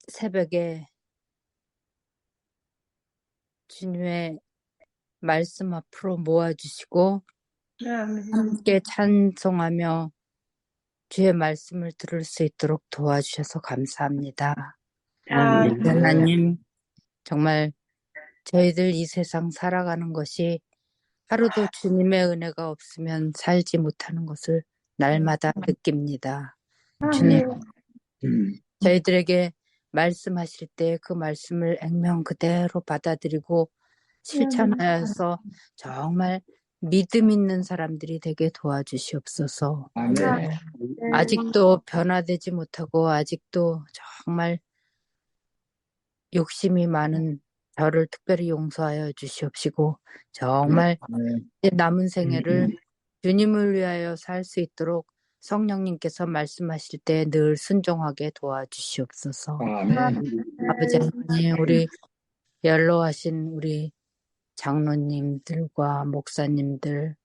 새벽에 주님의 말씀 앞으로 모아주시고 함께 찬송하며 주의 말씀을 들을 수 있도록 도와주셔서 감사합니다. 하나님, 정말 저희들 이 세상 살아가는 것이 하루도 주님의 은혜가 없으면 살지 못하는 것을 날마다 느낍니다. 주님, 저희들에게 말씀하실 때 그 말씀을 액면 그대로 받아들이고 실천하여서 정말 믿음 있는 사람들이 되게 도와주시옵소서. 아직도 변화되지 못하고 아직도 정말 욕심이 많은 저를 특별히 용서하여 주시옵시고 정말 남은 생애를 주님을 위하여 살 수 있도록 성령님께서 말씀하실 때 늘 순종하게 도와주시옵소서. 아버지 하나님, 우리 연로하신 우리 장로님들과 목사님들,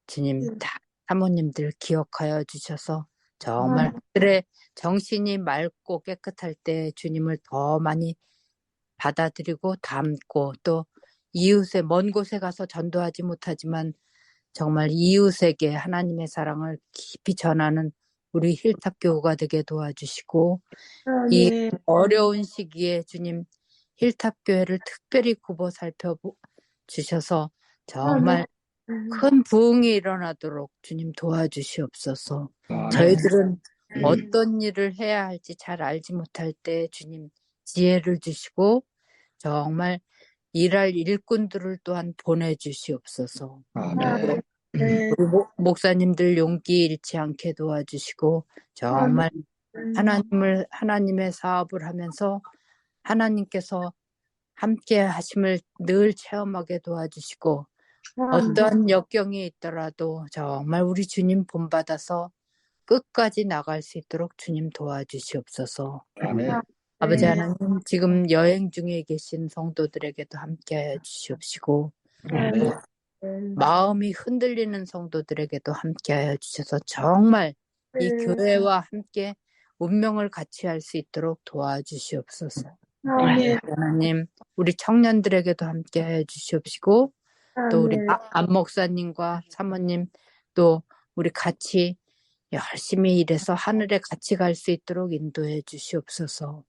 주님 다 사모님들 기억하여 주셔서 정말 그들의 정신이 맑고 깨끗할 때 주님을 더 많이 받아들이고 담고 또 이웃의 먼 곳에 가서 전도하지 못하지만 정말 이웃에게 하나님의 사랑을 깊이 전하는 우리 힐탑교우가 되게 도와주시고 이 어려운 시기에 주님 힐탑교회를 특별히 굽어 살펴주셔서 정말 큰 부흥이 일어나도록 주님 도와주시옵소서. 저희들은 어떤 일을 해야 할지 잘 알지 못할 때 주님 지혜를 주시고 정말 일할 일꾼들을 또한 보내주시옵소서. 우리 목사님들 용기 잃지 않게 도와주시고 정말 하나님의 사업을 하면서 하나님께서 함께 하심을 늘 체험하게 도와주시고 어떠한 역경이 있더라도 정말 우리 주님 본받아서 끝까지 나갈 수 있도록 주님 도와주시옵소서. 아버지 하나님, 지금 여행 중에 계신 성도들에게도 함께하여 주시옵시고 마음이 흔들리는 성도들에게도 함께하여 주셔서 정말 이 교회와 함께 운명을 같이 할 수 있도록 도와주시옵소서. 하나님, 우리 청년들에게도 함께하여 주시옵시고 또 우리 안 목사님과 사모님 또 우리 같이 열심히 일해서 하늘에 같이 갈 수 있도록 인도해 주시옵소서.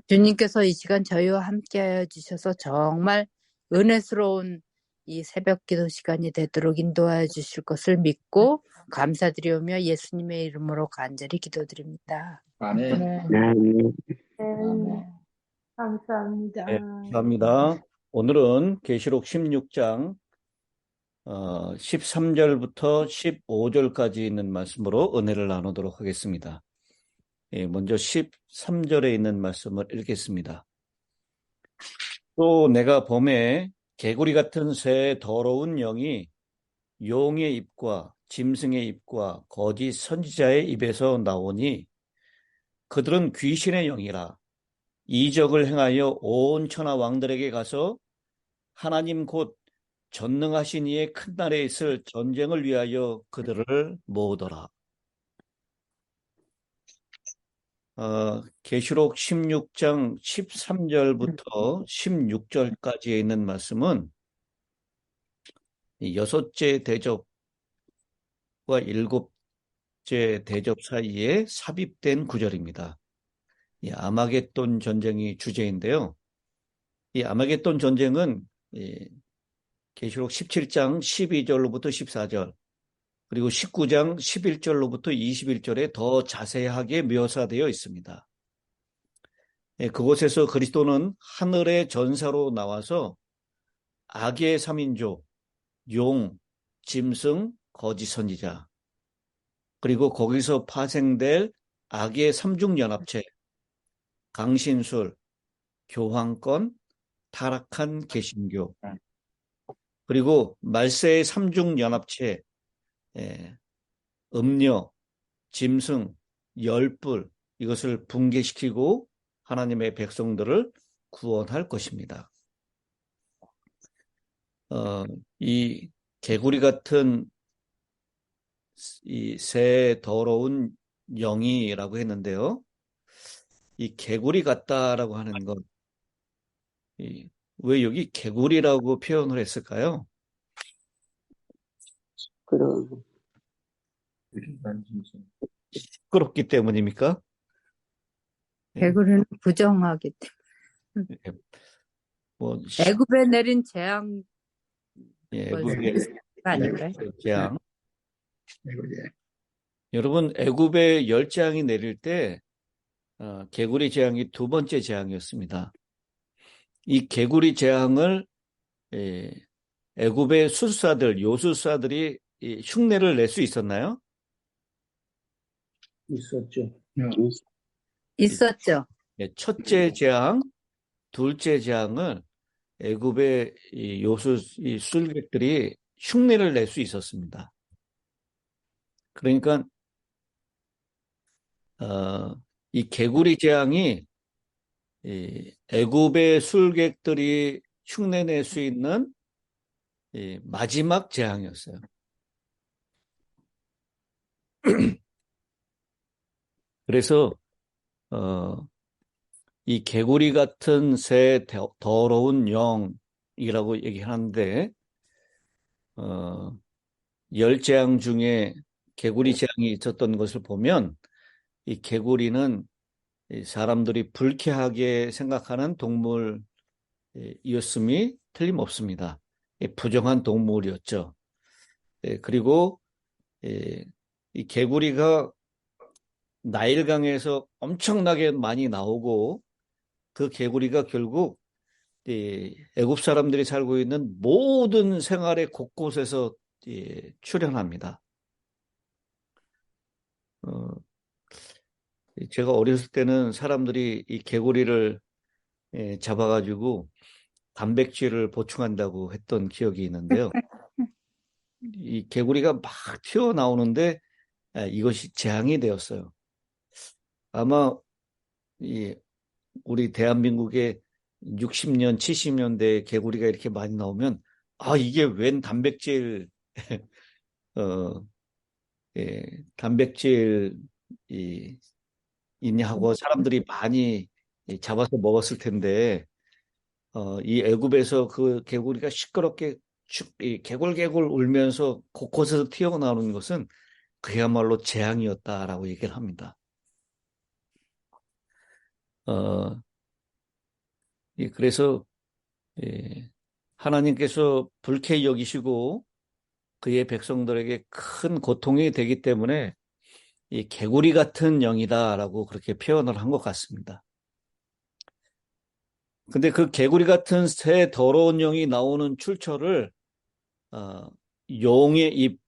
주님께서 이 시간 저희와 함께하여 주셔서 정말 은혜스러운 이 새벽 기도 시간이 되도록 인도하여 주실 것을 믿고 감사드리오며 예수님의 이름으로 간절히 기도드립니다. 감사합니다. 네, 감사합니다. 오늘은 계시록 16장 13절부터 15절까지 있는 말씀으로 은혜를 나누도록 하겠습니다. 먼저 13절에 있는 말씀을 읽겠습니다. 또 내가 범에 개구리 같은 새 더러운 영이 용의 입과 짐승의 입과 거짓 선지자의 입에서 나오니 그들은 귀신의 영이라 이적을 행하여 온 천하 왕들에게 가서 하나님 곧 전능하신 이의 큰 날에 있을 전쟁을 위하여 그들을 모으더라. 계시록 16장 13절부터 16절까지에 있는 말씀은 여섯째 대접과 일곱째 대접 사이에 삽입된 구절입니다. 이 아마겟돈 전쟁이 주제인데요. 이 아마겟돈 전쟁은 계시록 17장 12절로부터 14절 그리고 19장 11절로부터 21절에 더 자세하게 묘사되어 있습니다. 그곳에서 그리스도는 하늘의 전사로 나와서 악의 3인조, 용, 짐승, 거짓 선지자 그리고 거기서 파생될 악의 삼중연합체, 강신술, 교황권, 타락한 개신교 그리고 말세의 삼중연합체, 음녀, 짐승, 열불 이것을 붕괴시키고 하나님의 백성들을 구원할 것입니다. 이 개구리 같은 이 새 더러운 영이라고 했는데요. 이 개구리 같다라고 하는 것, 왜 여기 개구리라고 표현을 했을까요? 그럼. 시끄럽기 때문입니까? 개구리는 부정하기 때문에. 예, 뭐, 애굽에 내린 재앙 애굽의 아닌가요? 재앙. 여러분, 애굽에 열재앙이 내릴 때 개구리 재앙이 두 번째 재앙이었습니다. 이 개구리 재앙을 애굽의 술사들, 요술사들이 흉내를 낼 수 있었나요? 있었죠. 있었죠. 첫째 재앙, 둘째 재앙을 애굽의 이 술객들이 흉내를 낼 수 있었습니다. 그러니까 이 개구리 재앙이 애굽의 술객들이 흉내낼 수 있는 마지막 재앙이었어요. 그래서 이 개구리 같은 새 더러운 영이라고 얘기하는데 열 재앙 중에 개구리 재앙이 있었던 것을 보면 이 개구리는 사람들이 불쾌하게 생각하는 동물이었음이 틀림없습니다. 부정한 동물이었죠. 그리고 이 개구리가 나일강에서 엄청나게 많이 나오고 그 개구리가 결국 애굽 사람들이 살고 있는 모든 생활의 곳곳에서 출현합니다. 제가 어렸을 때는 사람들이 이 개구리를 잡아가지고 단백질을 보충한다고 했던 기억이 있는데요. 이 개구리가 막 튀어나오는데 이것이 재앙이 되었어요. 아마 우리 대한민국에 60년, 70년대에 개구리가 이렇게 많이 나오면 이게 웬 단백질 단백질 있냐 하고 사람들이 많이 잡아서 먹었을 텐데 이 애굽에서 그 개구리가 시끄럽게 개굴개굴 울면서 곳곳에서 튀어나오는 것은 그야말로 재앙이었다라고 얘기를 합니다. 그래서 하나님께서 불쾌히 여기시고 그의 백성들에게 큰 고통이 되기 때문에 이 개구리 같은 영이다라고 그렇게 표현을 한 것 같습니다. 근데 그 개구리 같은 새 더러운 영이 나오는 출처를 용의 입,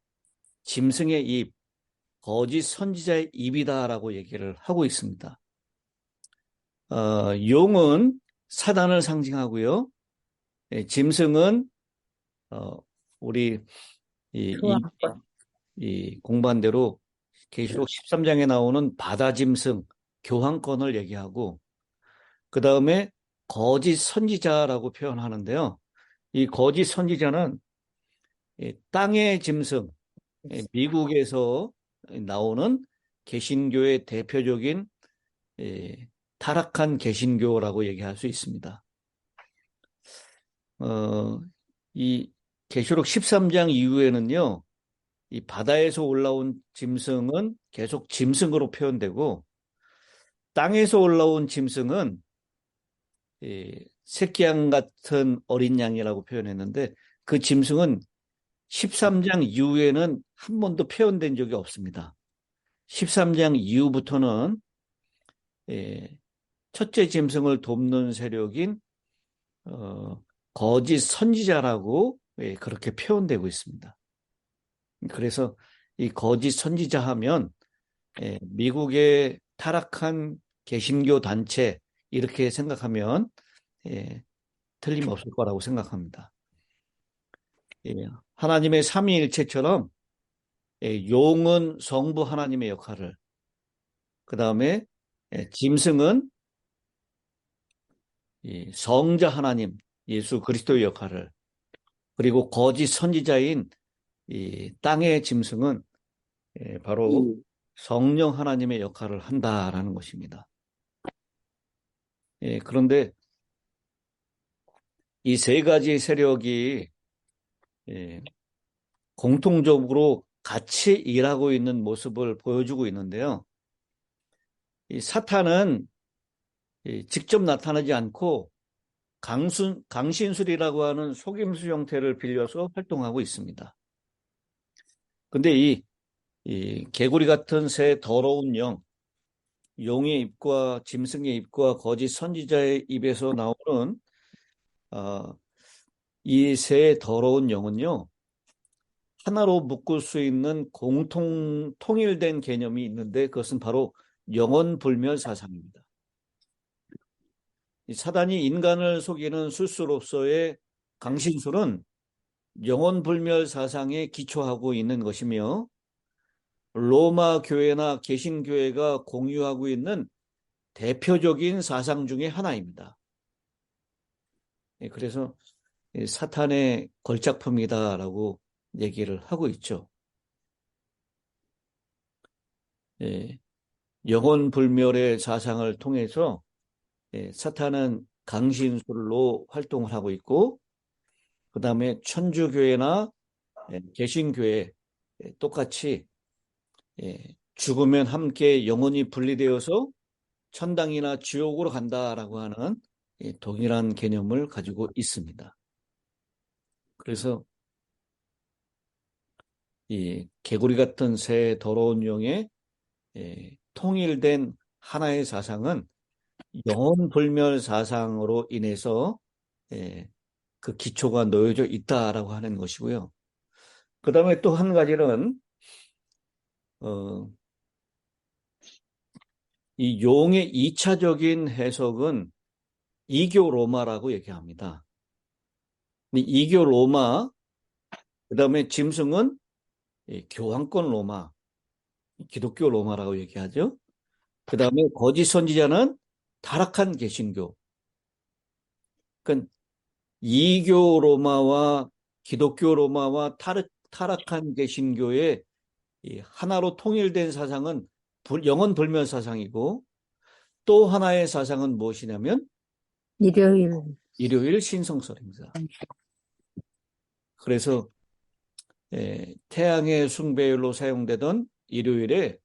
짐승의 입, 거짓 선지자의 입이다라고 얘기를 하고 있습니다. 용은 사단을 상징하고요. 짐승은 우리 이 공부한 대로 계시록 13장에 나오는 바다 짐승, 교황권을 얘기하고 그 다음에 거짓 선지자라고 표현하는데요. 이 거짓 선지자는 땅의 짐승, 미국에서 나오는 개신교의 대표적인 타락한 개신교라고 얘기할 수 있습니다. 이 계시록 13장 이후에는요, 이 바다에서 올라온 짐승은 계속 짐승으로 표현되고, 땅에서 올라온 짐승은 새끼양 같은 어린 양이라고 표현했는데, 그 짐승은 13장 이후에는 한 번도 표현된 적이 없습니다. 13장 이후부터는 첫째 짐승을 돕는 세력인 거짓 선지자라고 그렇게 표현되고 있습니다. 그래서 이 거짓 선지자 하면 미국의 타락한 개신교 단체 이렇게 생각하면 틀림없을 거라고 생각합니다. 하나님의 삼위일체처럼 용은 성부 하나님의 역할을, 그 다음에 짐승은 성자 하나님 예수 그리스도의 역할을, 그리고 거짓 선지자인 이 땅의 짐승은 바로 성령 하나님의 역할을 한다라는 것입니다. 그런데 이 세 가지 세력이 공통적으로 같이 일하고 있는 모습을 보여주고 있는데요. 이 사탄은 직접 나타나지 않고 강신술이라고 하는 속임수 형태를 빌려서 활동하고 있습니다. 근데 이 개구리 같은 새 더러운 영, 용의 입과 짐승의 입과 거짓 선지자의 입에서 나오는 이 새 더러운 영은요, 하나로 묶을 수 있는 통일된 개념이 있는데 그것은 바로 영혼불멸 사상입니다. 이 사단이 인간을 속이는 술수로서의 강신술은 영혼불멸 사상에 기초하고 있는 것이며 로마 교회나 개신교회가 공유하고 있는 대표적인 사상 중에 하나입니다. 그래서 사탄의 걸작품이다라고 얘기를 하고 있죠. 영혼불멸의 사상을 통해서 사탄은 강신술로 활동을 하고 있고, 그 다음에 천주교회나 개신교회 똑같이 죽으면 함께 영혼이 분리되어서 천당이나 지옥으로 간다라고 하는 동일한 개념을 가지고 있습니다. 그래서 이 개구리 같은 새 더러운 영의 통일된 하나의 사상은 영혼불멸 사상으로 인해서 그 기초가 놓여져 있다라고 하는 것이고요. 그 다음에 또 한 가지는 이 용의 2차적인 해석은 이교 로마라고 얘기합니다. 이교 로마, 그 다음에 짐승은 교황권 로마, 기독교 로마라고 얘기하죠. 그 다음에 거짓 선지자는 타락한 개신교. 그러니까 이교 로마와 기독교 로마와 타락한 개신교의 하나로 통일된 사상은 영혼불멸 사상이고, 또 하나의 사상은 무엇이냐면 일요일 신성설입니다. 그래서 태양의 숭배율로 사용되던 일요일에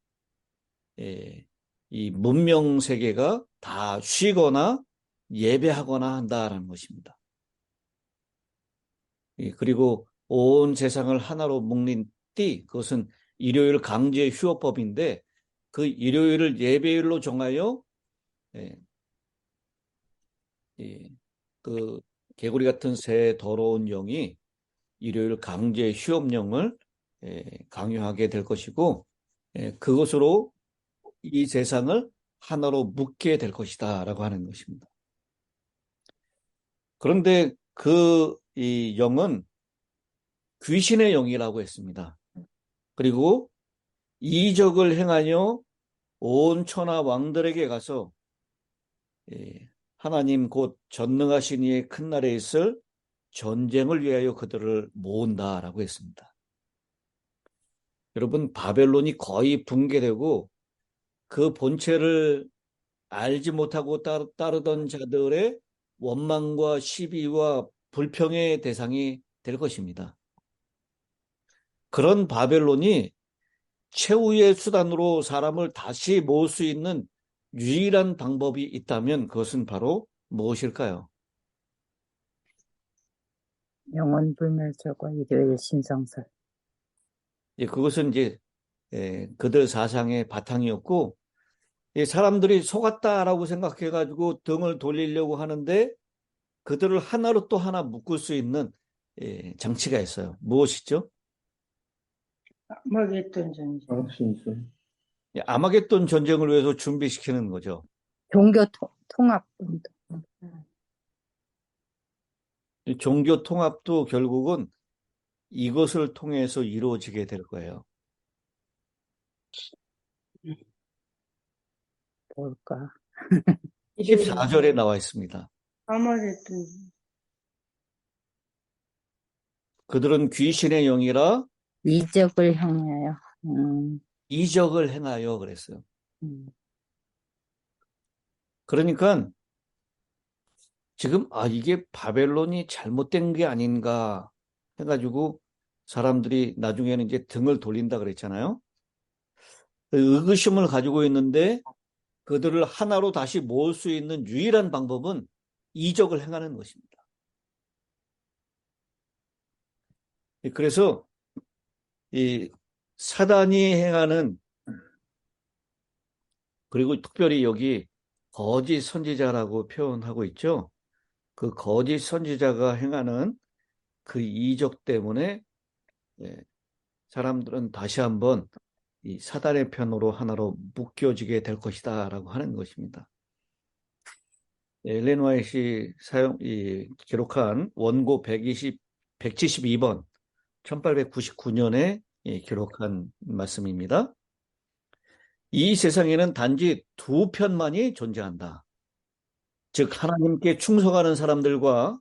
이 문명 세계가 다 쉬거나 예배하거나 한다라는 것입니다. 그리고 온 세상을 하나로 묶는 띠, 그것은 일요일 강제 휴업법인데 그 일요일을 예배일로 정하여 그 개구리 같은 새 더러운 영이 일요일 강제 휴업령을 강요하게 될 것이고, 그것으로 이 세상을 하나로 묶게 될 것이다 라고 하는 것입니다. 그런데 이 영은 귀신의 영이라고 했습니다. 그리고 이적을 행하여 온 천하 왕들에게 가서 하나님 곧 전능하신 이의 큰 날에 있을 전쟁을 위하여 그들을 모은다라고 했습니다. 여러분, 바벨론이 거의 붕괴되고 그 본체를 알지 못하고 따르던 자들의 원망과 시비와 불평의 대상이 될 것입니다. 그런 바벨론이 최후의 수단으로 사람을 다시 모을 수 있는 유일한 방법이 있다면 그것은 바로 무엇일까요? 영혼불멸절과 일요일 신성설. 그것은 이제 그들 사상의 바탕이었고, 사람들이 속았다라고 생각해가지고 등을 돌리려고 하는데 그들을 하나로 또 하나 묶을 수 있는 장치가 있어요. 무엇이죠? 아마겟돈 전쟁. 아마겟돈 전쟁을 위해서 준비시키는 거죠. 종교 통합 운동. 종교 통합도 결국은 이것을 통해서 이루어지게 될 거예요. 뭘까? 14절에 나와 있습니다. 아마겟돈. 그들은 귀신의 영이라 이적을 향하여. 이적을 행하여 그랬어요. 그러니까 지금 이게 바벨론이 잘못된 게 아닌가 해가지고 사람들이 나중에는 이제 등을 돌린다 그랬잖아요. 의구심을 가지고 있는데 그들을 하나로 다시 모을 수 있는 유일한 방법은 이적을 행하는 것입니다. 그래서 이 사단이 행하는, 그리고 특별히 여기 거짓 선지자라고 표현하고 있죠. 그 거짓 선지자가 행하는 그 이적 때문에 사람들은 다시 한번 이 사단의 편으로 하나로 묶여지게 될 것이다 라고 하는 것입니다. 엘렌 화이트이 기록한 원고 172번 1899년에 기록한 말씀입니다. 이 세상에는 단지 두 편만이 존재한다. 즉 하나님께 충성하는 사람들과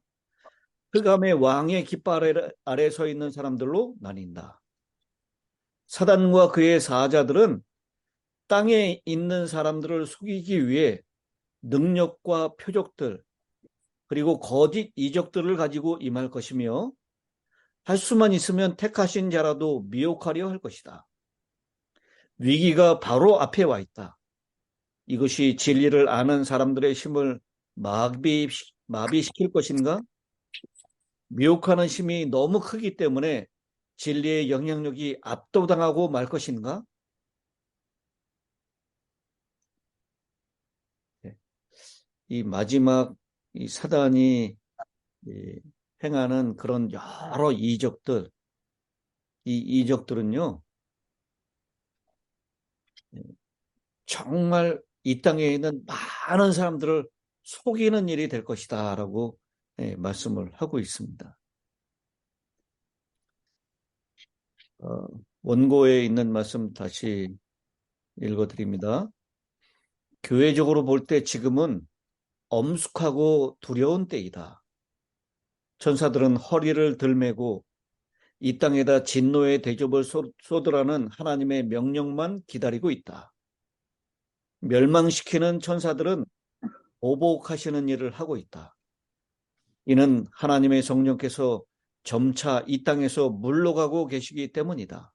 흑암의 왕의 깃발 아래 서 있는 사람들로 나뉜다. 사단과 그의 사자들은 땅에 있는 사람들을 속이기 위해 능력과 표적들 그리고 거짓 이적들을 가지고 임할 것이며 할 수만 있으면 택하신 자라도 미혹하려 할 것이다. 위기가 바로 앞에 와 있다. 이것이 진리를 아는 사람들의 힘을 마비시킬 것인가? 미혹하는 힘이 너무 크기 때문에 진리의 영향력이 압도당하고 말 것인가? 이 마지막 이 사단이 행하는 그런 여러 이적들, 이 이적들은요, 정말 이 땅에 있는 많은 사람들을 속이는 일이 될 것이다 라고 말씀을 하고 있습니다. 원고에 있는 말씀 다시 읽어드립니다. 교회적으로 볼 때 지금은 엄숙하고 두려운 때이다. 천사들은 허리를 들매고 이 땅에다 진노의 대접을 쏟으라는 하나님의 명령만 기다리고 있다. 멸망시키는 천사들은 보복하시는 일을 하고 있다. 이는 하나님의 성령께서 점차 이 땅에서 물러가고 계시기 때문이다.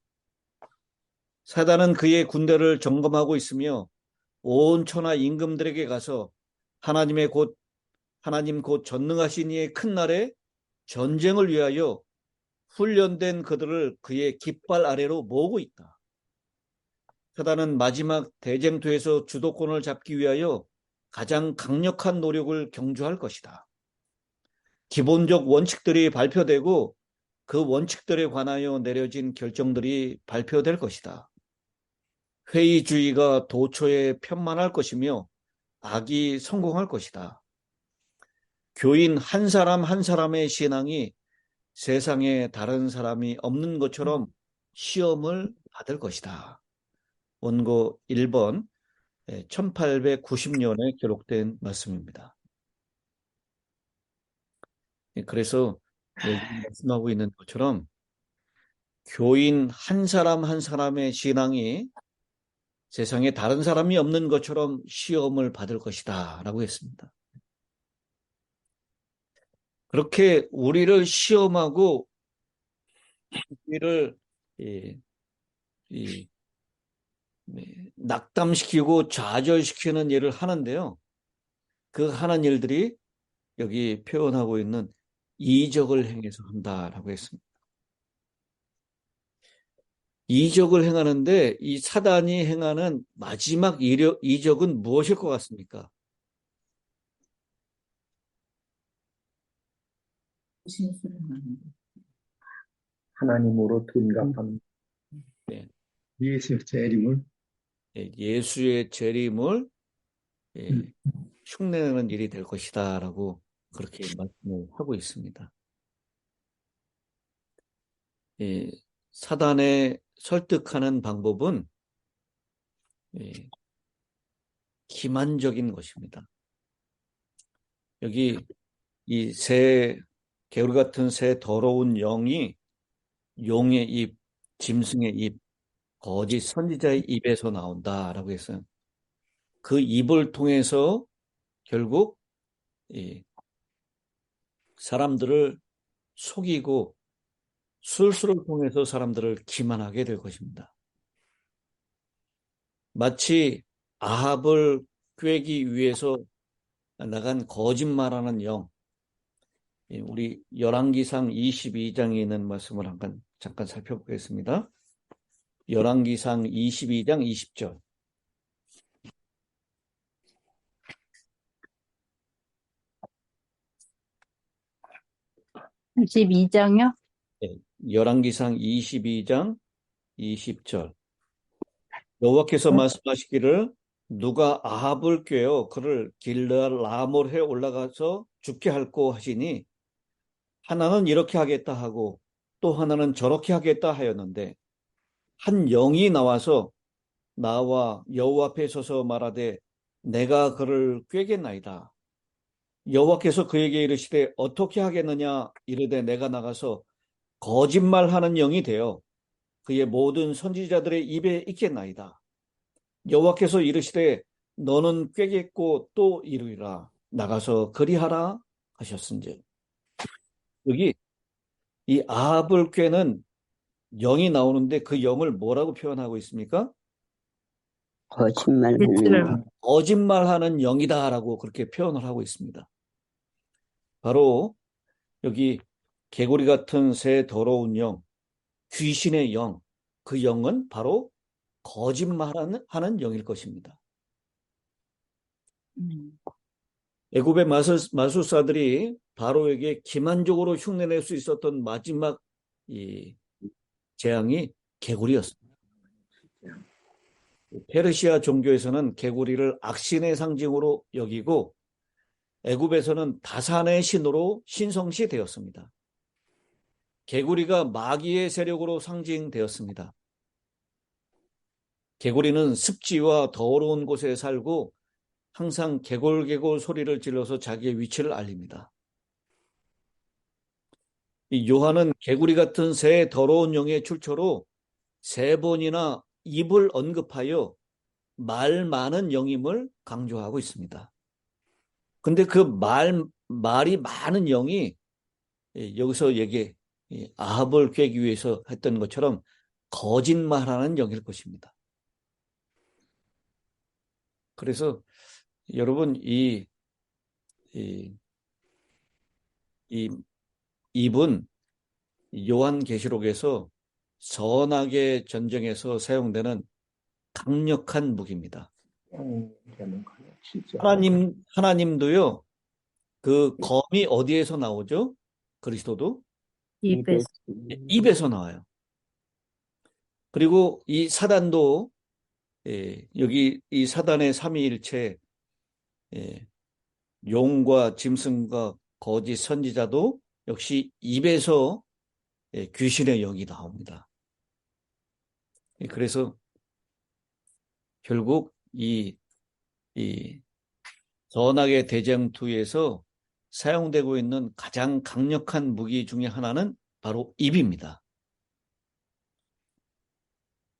사단은 그의 군대를 점검하고 있으며 온 천하 임금들에게 가서 하나님 곧 전능하신 이의 큰 날에 전쟁을 위하여 훈련된 그들을 그의 깃발 아래로 모으고 있다. 사단은 마지막 대쟁투에서 주도권을 잡기 위하여 가장 강력한 노력을 경주할 것이다. 기본적 원칙들이 발표되고 그 원칙들에 관하여 내려진 결정들이 발표될 것이다. 회의주의가 도처에 편만할 것이며 악이 성공할 것이다. 교인 한 사람 한 사람의 신앙이 세상에 다른 사람이 없는 것처럼 시험을 받을 것이다. 원고 1번 1890년에 기록된 말씀입니다. 그래서 여기 말씀하고 있는 것처럼 교인 한 사람 한 사람의 신앙이 세상에 다른 사람이 없는 것처럼 시험을 받을 것이다 라고 했습니다. 그렇게 우리를 시험하고 우리를 낙담시키고 좌절시키는 일을 하는데요. 그 하는 일들이 여기 표현하고 있는 이적을 행해서 한다라고 했습니다. 이적을 행하는데 이 사단이 행하는 마지막 이적은 무엇일 것 같습니까? 하나님으로 둔갑한 네. 예수의 재림을 예수의 재림을 흉내내는 일이 될 것이다 라고 그렇게 말씀을 하고 있습니다. 사단에 설득하는 방법은 기만적인 것입니다. 여기 이 개구리 같은 새 더러운 영이 용의 입, 짐승의 입, 거짓 선지자의 입에서 나온다라고 했어요. 그 입을 통해서 결국 사람들을 속이고 술수를 통해서 사람들을 기만하게 될 것입니다. 마치 아합을 꾀기 위해서 나간 거짓말하는 영, 우리 열왕기상 22장에 있는 말씀을 잠깐 살펴보겠습니다. 열왕기상 22장 20절. 22장요? 열왕기상 22장 20절. 여호와께서 말씀하시기를 누가 아합을 꾀어 그를 길르앗 라몰에 올라가서 죽게 할꼬 하시니 하나는 이렇게 하겠다 하고 또 하나는 저렇게 하겠다 하였는데 한 영이 나와서 나와 여호와 앞에 서서 말하되 내가 그를 꾀겠나이다. 여호와께서 그에게 이르시되 어떻게 하겠느냐 이르되 내가 나가서 거짓말하는 영이 되어 그의 모든 선지자들의 입에 있겠나이다. 여호와께서 이르시되 너는 꾀겠고 또 이르리라. 나가서 그리하라 하셨은즉. 여기 이 아합을 꾀는 영이 나오는데 그 영을 뭐라고 표현하고 있습니까? 거짓말하는 영이다라고 그렇게 표현을 하고 있습니다. 바로 여기 개구리 같은 새 더러운 영, 귀신의 영, 그 영은 바로 거짓말하는 영일 것입니다. 애굽의 마술사들이 바로에게 기만적으로 흉내낼 수 있었던 마지막 이 재앙이 개구리였습니다. 페르시아 종교에서는 개구리를 악신의 상징으로 여기고 애굽에서는 다산의 신으로 신성시되었습니다. 개구리가 마귀의 세력으로 상징되었습니다. 개구리는 습지와 더러운 곳에 살고 항상 개골개골 소리를 질러서 자기의 위치를 알립니다. 이 요한은 개구리 같은 새 더러운 영의 출처로 3번이나 입을 언급하여 말 많은 영임을 강조하고 있습니다. 근데 그 말이 많은 영이 여기서 아합을 꾀기 위해서 했던 것처럼 거짓말하는 영일 것입니다. 그래서 여러분 이 입은 요한계시록에서 선악의 전쟁에서 사용되는 강력한 무기입니다. 하나님도요, 그 검이 어디에서 나오죠? 그리스도도? 입에서 나와요. 그리고 이 사단도, 여기 이 사단의 삼위일체, 용과 짐승과 거짓 선지자도 역시 입에서 귀신의 영이 나옵니다. 그래서 결국 이 전악의 대쟁투에서 사용되고 있는 가장 강력한 무기 중에 하나는 바로 입입니다.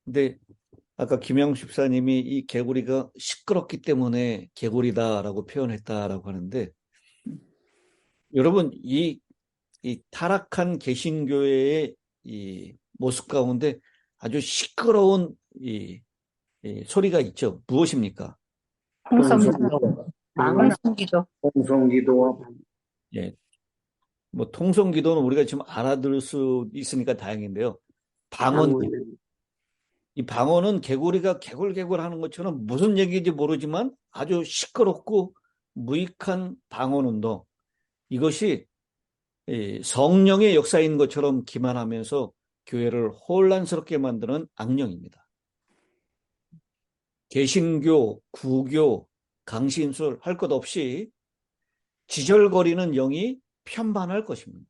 근데 아까 김영수 집사님이 이 개구리가 시끄럽기 때문에 개구리다라고 표현했다라고 하는데, 여러분 이 타락한 개신교회의 이 모습 가운데 아주 시끄러운 이 소리가 있죠. 무엇입니까? 통성기도. 예. 뭐 통성기도는 우리가 지금 알아들을 수 있으니까 다행인데요. 이 방언은 개구리가 개굴개굴 하는 것처럼 무슨 얘기인지 모르지만 아주 시끄럽고 무익한 방언운동. 이것이 성령의 역사인 것처럼 기만하면서 교회를 혼란스럽게 만드는 악령입니다. 개신교, 구교, 강신술 할 것 없이 지절거리는 영이 편반할 것입니다.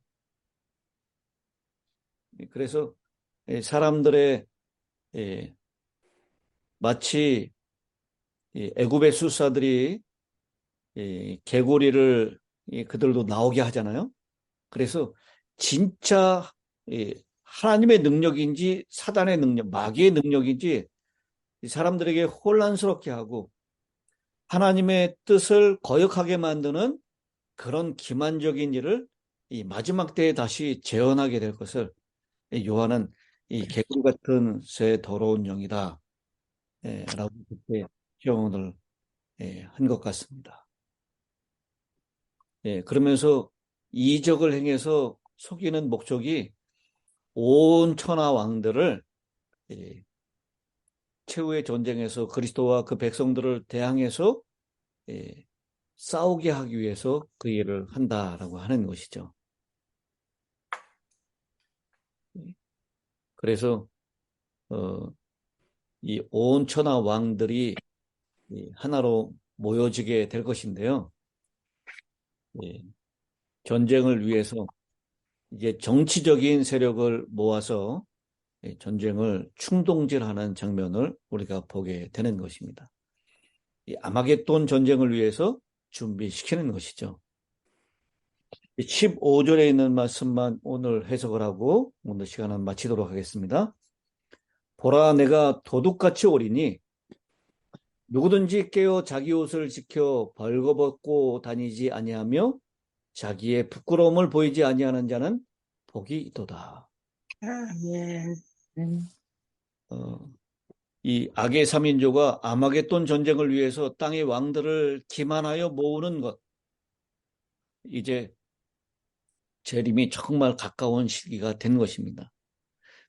그래서 사람들의 마치 애굽의 술사들이 개구리를 그들도 나오게 하잖아요. 그래서 진짜 하나님의 능력인지 사단의 능력, 마귀의 능력인지 사람들에게 혼란스럽게 하고 하나님의 뜻을 거역하게 만드는 그런 기만적인 일을 이 마지막 때에 다시 재현하게 될 것을 요한은 이 개구리 같은 새 더러운 영이다 라고 그렇게 표현을 한 것 같습니다. 그러면서 이적을 행해서 속이는 목적이 온 천하 왕들을 최후의 전쟁에서 그리스도와 그 백성들을 대항해서 싸우게 하기 위해서 그 일을 한다라고 하는 것이죠. 그래서 이 온 천하 왕들이 하나로 모여지게 될 것인데요. 전쟁을 위해서 이제 정치적인 세력을 모아서 전쟁을 충동질하는 장면을 우리가 보게 되는 것입니다. 이 아마겟돈 전쟁을 위해서 준비시키는 것이죠. 15절에 있는 말씀만 오늘 해석을 하고 오늘 시간은 마치도록 하겠습니다. 보라, 내가 도둑같이 오리니 누구든지 깨어 자기 옷을 지켜 벌거벗고 다니지 아니하며 자기의 부끄러움을 보이지 아니하는 자는 복이 있도다. 아멘. 이 악의 3인조가 아마겟돈 전쟁을 위해서 땅의 왕들을 기만하여 모으는 것, 이제 재림이 정말 가까운 시기가 된 것입니다.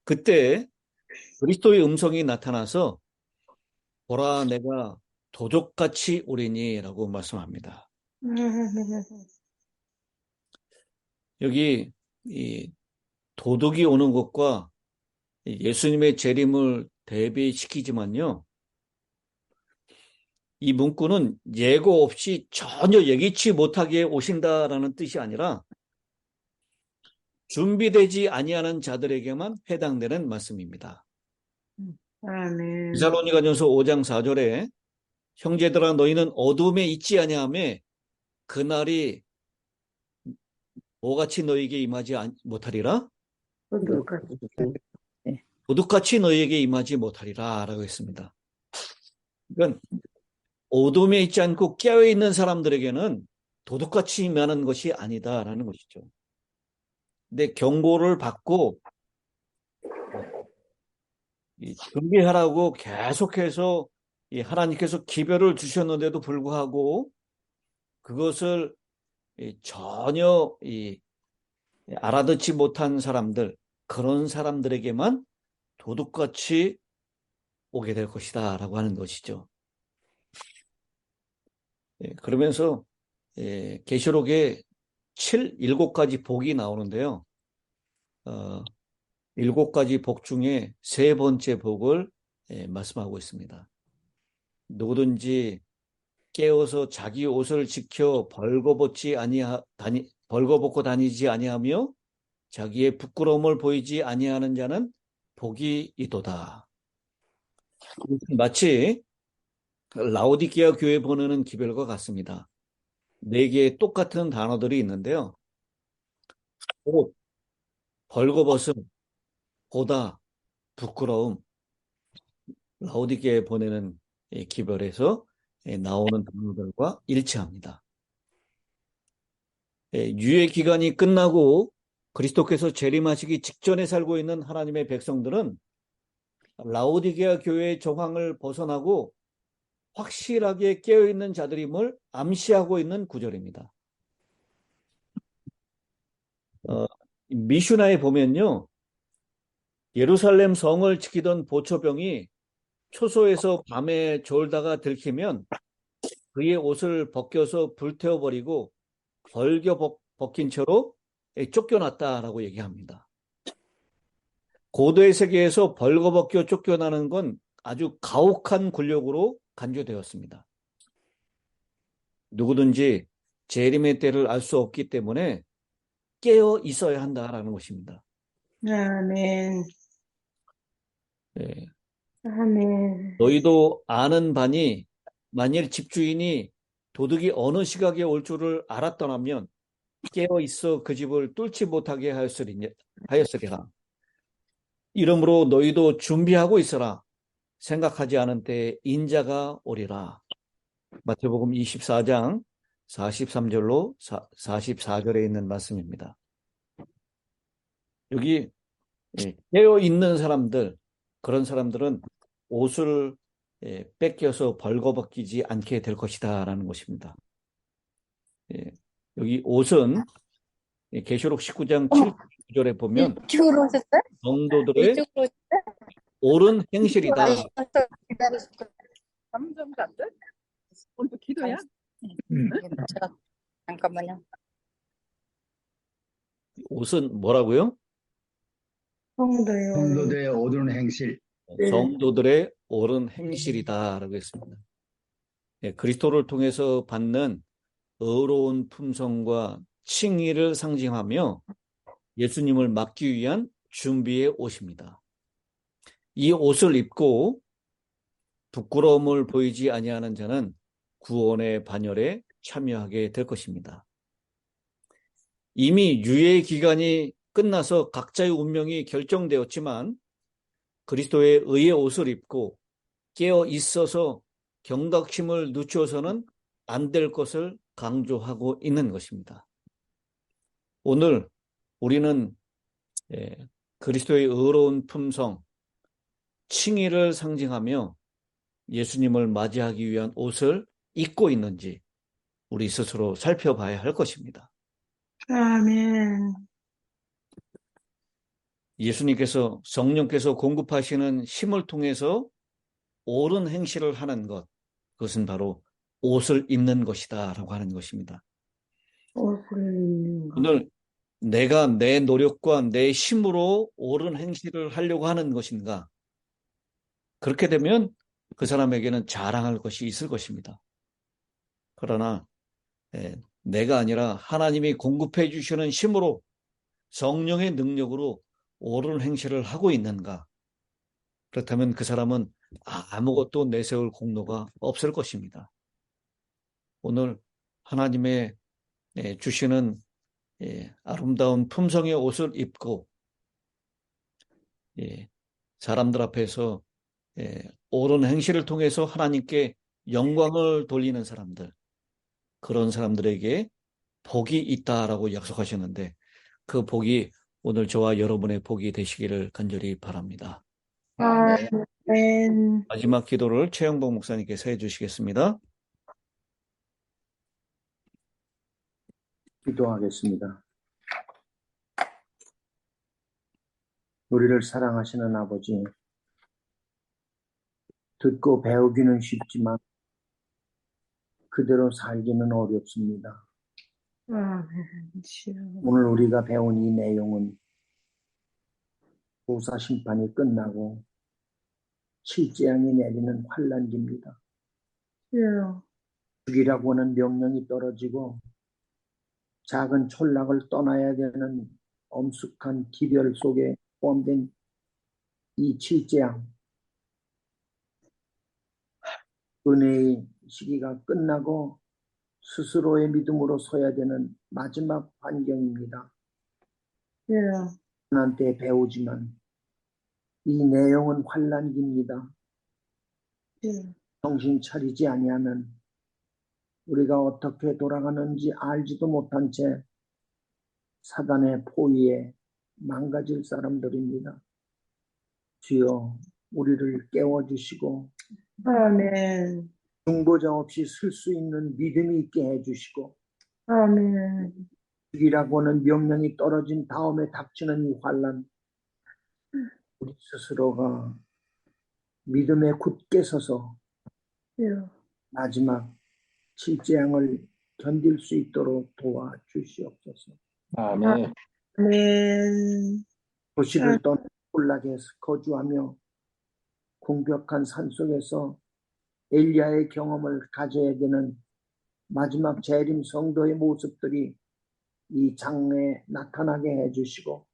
그때 그리스도의 음성이 나타나서 보라, 내가 도둑같이 오리니 라고 말씀합니다. 여기 이 도둑이 오는 것과 예수님의 재림을 대비시키지만요, 이 문구는 예고 없이 전혀 예기치 못하게 오신다라는 뜻이 아니라 준비되지 아니하는 자들에게만 해당되는 말씀입니다. 아멘. 데살로니가전서 5장 4절에 형제들아, 너희는 어둠에 있지 아니하며 그날이 뭐같이 너희에게 임하지 못하리라? 도둑같이 너희에게 임하지 못하리라 라고 했습니다. 그러니까 어둠에 있지 않고 깨어있는 사람들에게는 도둑같이 임하는 것이 아니다라는 것이죠. 근데 경고를 받고 준비하라고 계속해서 하나님께서 기별을 주셨는데도 불구하고 그것을 전혀 알아듣지 못한 사람들, 그런 사람들에게만 도둑같이 오게 될 것이다 라고 하는 것이죠. 그러면서 계시록에 7가지 복이 나오는데요. 7가지 복 중에 3번째 복을 말씀하고 있습니다. 누구든지 깨어서 자기 옷을 지켜 벌거벗고 다니지 아니하며 자기의 부끄러움을 보이지 아니하는 자는 복이 있도다. 마치 라오디게아 교회 보내는 기별과 같습니다. 4개의 똑같은 단어들이 있는데요. 옷, 벌거벗음, 보다, 부끄러움, 라오디게아에 보내는 기별에서 나오는 단어들과 일치합니다. 유예 기간이 끝나고 그리스도께서 재림하시기 직전에 살고 있는 하나님의 백성들은 라오디게아 교회의 정황을 벗어나고 확실하게 깨어있는 자들임을 암시하고 있는 구절입니다. 미슈나에 보면요, 예루살렘 성을 지키던 보초병이 초소에서 밤에 졸다가 들키면 그의 옷을 벗겨서 불태워버리고 벌겨 벗긴 채로 쫓겨났다라고 얘기합니다. 고도의 세계에서 벌거벗겨 쫓겨나는 건 아주 가혹한 굴욕으로 간주되었습니다. 누구든지 재림의 때를 알 수 없기 때문에 깨어 있어야 한다라는 것입니다. 아멘. 네. 아멘. 너희도 아는 바니 만일 집주인이 도둑이 어느 시각에 올 줄을 알았더라면 깨어 있어 그 집을 뚫지 못하게 하였으리라. 이러므로 너희도 준비하고 있어라. 생각하지 않은 때에 인자가 오리라. 마태복음 24장 43절로 44절에 있는 말씀입니다. 여기 깨어 있는 사람들, 그런 사람들은 옷을 뺏겨서 벌거벗기지 않게 될 것이다라는 것입니다. 여기 옷은 계시록 19장 7절에 보면 이쪽으로 오셨어요? 성도들의 이쪽으로 옳은 행실이다. 기다리셨어요? 점점 갔대? 오늘 기도야? 제가 잠깐만요. 옷은 뭐라고요? 성도요. 성도들의 옳은 행실. 성도들의 옳은 행실이다라고 했습니다. 그리스도를 통해서 받는 의로운 품성과 칭의를 상징하며 예수님을 맞기 위한 준비의 옷입니다. 이 옷을 입고 부끄러움을 보이지 아니하는 자는 구원의 반열에 참여하게 될 것입니다. 이미 유예 기간이 끝나서 각자의 운명이 결정되었지만 그리스도의 의의 옷을 입고 깨어 있어서 경각심을 늦춰서는 안 될 것을 강조하고 있는 것입니다. 오늘 우리는 그리스도의 의로운 품성, 칭의를 상징하며 예수님을 맞이하기 위한 옷을 입고 있는지 우리 스스로 살펴봐야 할 것입니다. 아멘. 예수님께서 성령께서 공급하시는 힘을 통해서 옳은 행실을 하는 것, 그것은 바로 옷을 입는 것이다 라고 하는 것입니다. 옷을 입는 것. 오늘 내가 내 노력과 내 힘으로 옳은 행실을 하려고 하는 것인가? 그렇게 되면 그 사람에게는 자랑할 것이 있을 것입니다. 그러나 내가 아니라 하나님이 공급해 주시는 힘으로 성령의 능력으로 옳은 행실을 하고 있는가? 그렇다면 그 사람은 아무것도 내세울 공로가 없을 것입니다. 오늘 하나님의 주시는 아름다운 품성의 옷을 입고 사람들 앞에서 옳은 행실을 통해서 하나님께 영광을 돌리는 사람들, 그런 사람들에게 복이 있다라고 약속하셨는데 그 복이 오늘 저와 여러분의 복이 되시기를 간절히 바랍니다. 아멘. 마지막 기도를 최영복 목사님께서 해주시겠습니다. 기도하겠습니다. 우리를 사랑하시는 아버지, 듣고 배우기는 쉽지만 그대로 살기는 어렵습니다. 아멘. 오늘 우리가 배운 이 내용은 보사 심판이 끝나고 칠재앙이 내리는 환란기입니다. 주여. 죽이라고 하는 명령이 떨어지고 작은 촌락을 떠나야 되는 엄숙한 기별 속에 포함된 이 칠재앙, 은혜의 시기가 끝나고 스스로의 믿음으로 서야 되는 마지막 환경입니다. 주여. 한테 배우지만 이 내용은 환란기입니다. 주여. 정신 차리지 아니하면 우리가 어떻게 돌아가는지 알지도 못한 채 사단의 포위에 망가질 사람들입니다. 주여, 우리를 깨워주시고 아멘. 중보자 없이 쓸 수 있는 믿음이 있게 해주시고 아멘. 죽이라고 하는 명령이 떨어진 다음에 닥치는 이 환란, 우리 스스로가 믿음에 굳게 서서 주여. 마지막 칠재앙을 견딜 수 있도록 도와주시옵소서. 아멘. 아멘. 도시를 떠나 홀락에 거주하며 공격한 산속에서 엘리야의 경험을 가져야 되는 마지막 재림 성도의 모습들이 이 장래에 나타나게 해주시고,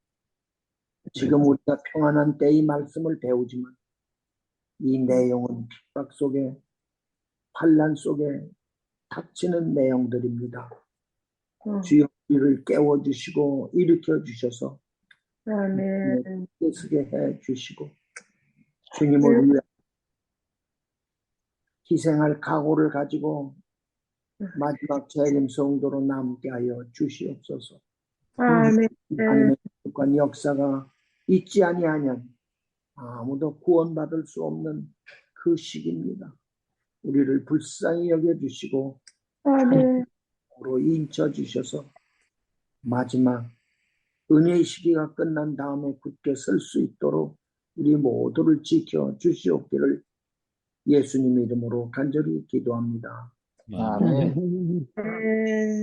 지금 우리가 평안한 때의 말씀을 배우지만 이 내용은 핍박 속에, 환란 속에 닥치는 내용들입니다. 주여, 우리를 깨워주시고 일으켜 주셔서 아멘. 깨쓰게 해주시고 주님을 위해 희생할 각오를 가지고 마지막 재림 성도로 남게 하여 주시옵소서. 아멘. 아니면 기록한 역사가 있지 아니하냐 아무도 구원받을 수 없는 그 시기입니다. 우리를 불쌍히 여겨주시고 아멘. 으로 인쳐 주셔서 마지막 은혜의 시기가 끝난 다음에 굳게 설 수 있도록 우리 모두를 지켜 주시옵기를 예수님의 이름으로 간절히 기도합니다. 아멘. 아멘.